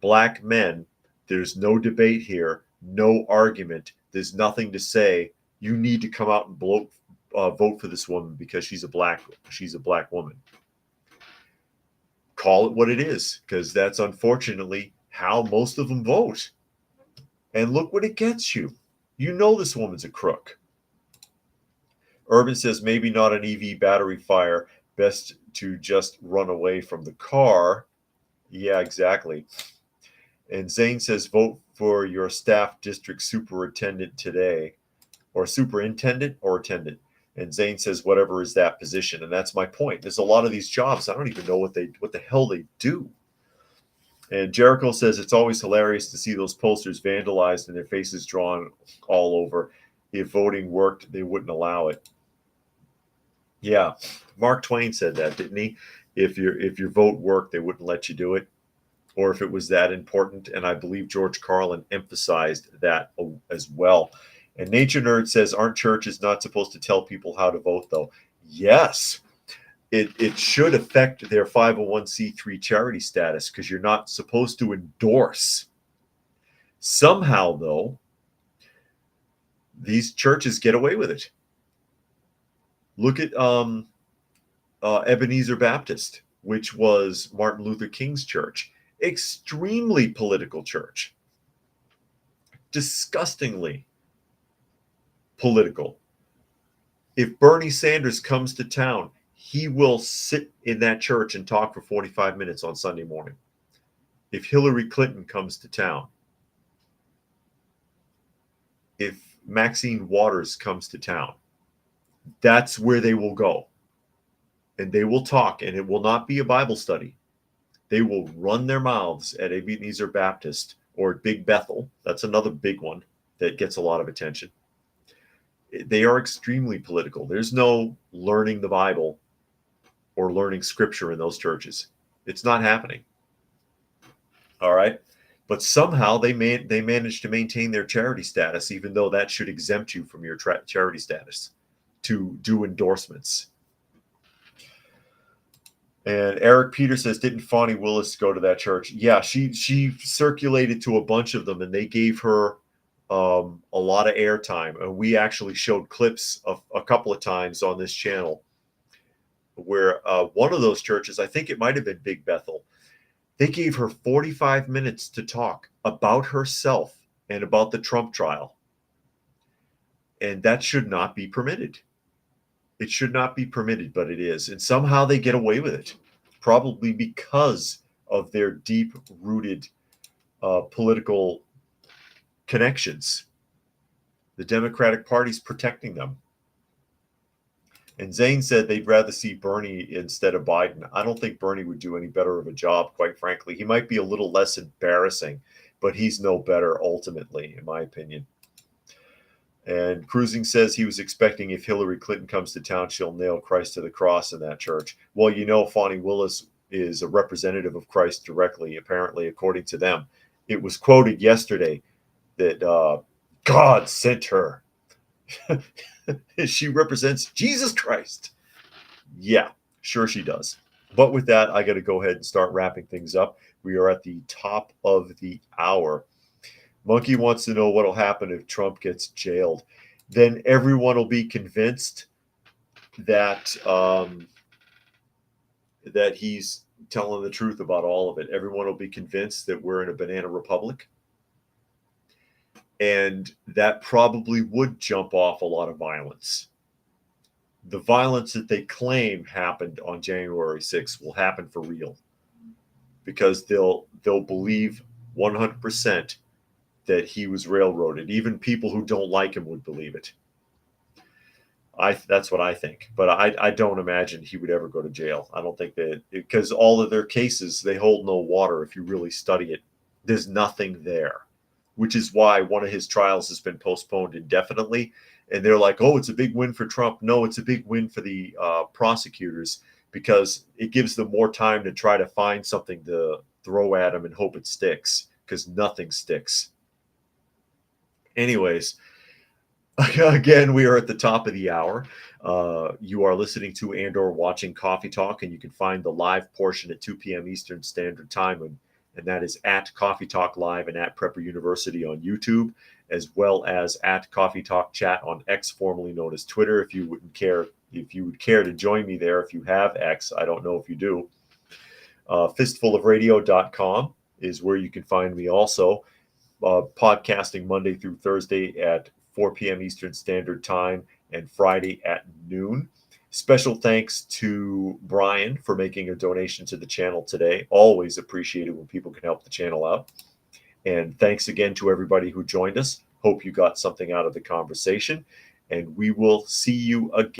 black men, there's no debate here, no argument, there's nothing to say. You need to come out and vote for this woman because she's a black woman. Call it what it is, because that's unfortunately how most of them vote. And look what it gets you. You know this woman's a crook. Urban says maybe not an EV battery fire. Best to just run away from the car. Yeah, exactly. And Zane says vote for your staff district superintendent today, or superintendent or attendant. And Zane says whatever is that position. And that's my point. There's a lot of these jobs, I don't even know what the hell they do. And Jericho says it's always hilarious to see those posters vandalized and their faces drawn all over. If voting worked, they wouldn't allow it. Yeah, Mark Twain said that, didn't he? If your vote worked, they wouldn't let you do it, or if it was that important. And I believe George Carlin emphasized that as well. And Nature Nerd says, aren't churches not supposed to tell people how to vote, though? Yes. It should affect their 501c3 charity status, because you're not supposed to endorse. Somehow, though, these churches get away with it. Look at Ebenezer Baptist, which was Martin Luther King's church. Extremely political church. Disgustingly political. If Bernie Sanders comes to town, he will sit in that church and talk for 45 minutes on Sunday morning. If Hillary Clinton comes to town, if Maxine Waters comes to town, that's where they will go. And they will talk, and it will not be a Bible study. They will run their mouths at Ebenezer Baptist or Big Bethel. That's another big one that gets a lot of attention. They are extremely political. There's no learning the Bible or learning scripture in those churches. It's not happening. All right. But somehow they managed to maintain their charity status, even though that should exempt you from your charity status to do endorsements. And Eric Peter says, didn't Fani Willis go to that church? Yeah, she circulated to a bunch of them, and they gave her a lot of airtime. And we actually showed clips of a couple of times on this channel where one of those churches, I think it might have been Big Bethel, they gave her 45 minutes to talk about herself and about the Trump trial. And that should not be permitted. It should not be permitted, but it is. And somehow they get away with it, probably because of their deep-rooted political connections. The Democratic Party's protecting them. And Zane said they'd rather see Bernie instead of Biden. I don't think Bernie would do any better of a job, quite frankly. He might be a little less embarrassing, but he's no better ultimately, in my opinion. And Cruising says he was expecting if Hillary Clinton comes to town, she'll nail Christ to the cross in that church. Well, you know, Fani Willis is a representative of Christ directly, apparently, according to them. It was quoted yesterday. that God sent her. She represents Jesus Christ. Yeah, sure she does. But with that, I got to go ahead and start wrapping things up. We are at the top of the hour. Monkey wants to know what will happen if Trump gets jailed. Then everyone will be convinced that that he's telling the truth about all of it. Everyone will be convinced that we're in a banana republic. And that probably would jump off a lot of violence. The violence that they claim happened on January 6th will happen for real, because they'll believe 100% that he was railroaded. Even people who don't like him would believe it. That's what I think, but I don't imagine he would ever go to jail. I don't think that, because all of their cases, they hold no water. If you really study it, there's nothing there, which is why one of his trials has been postponed indefinitely. And they're like, oh, it's a big win for Trump. No, it's a big win for the prosecutors, because it gives them more time to try to find something to throw at him and hope it sticks, because nothing sticks. Anyways, again, we are at the top of the hour. You are listening to and/or watching Coffee Talk, and you can find the live portion at 2 p.m. Eastern Standard Time, and that is at Coffee Talk Live and at Prepper University on YouTube, as well as at Coffee Talk Chat on X, formerly known as Twitter. If you would care to join me there, if you have X, I don't know if you do. Fistfulofradio.com is where you can find me also. Podcasting Monday through Thursday at 4 p.m. Eastern Standard Time and Friday at noon. Special thanks to Brian for making a donation to the channel today. Always appreciated when people can help the channel out. And thanks again to everybody who joined us. Hope you got something out of the conversation. And we will see you again.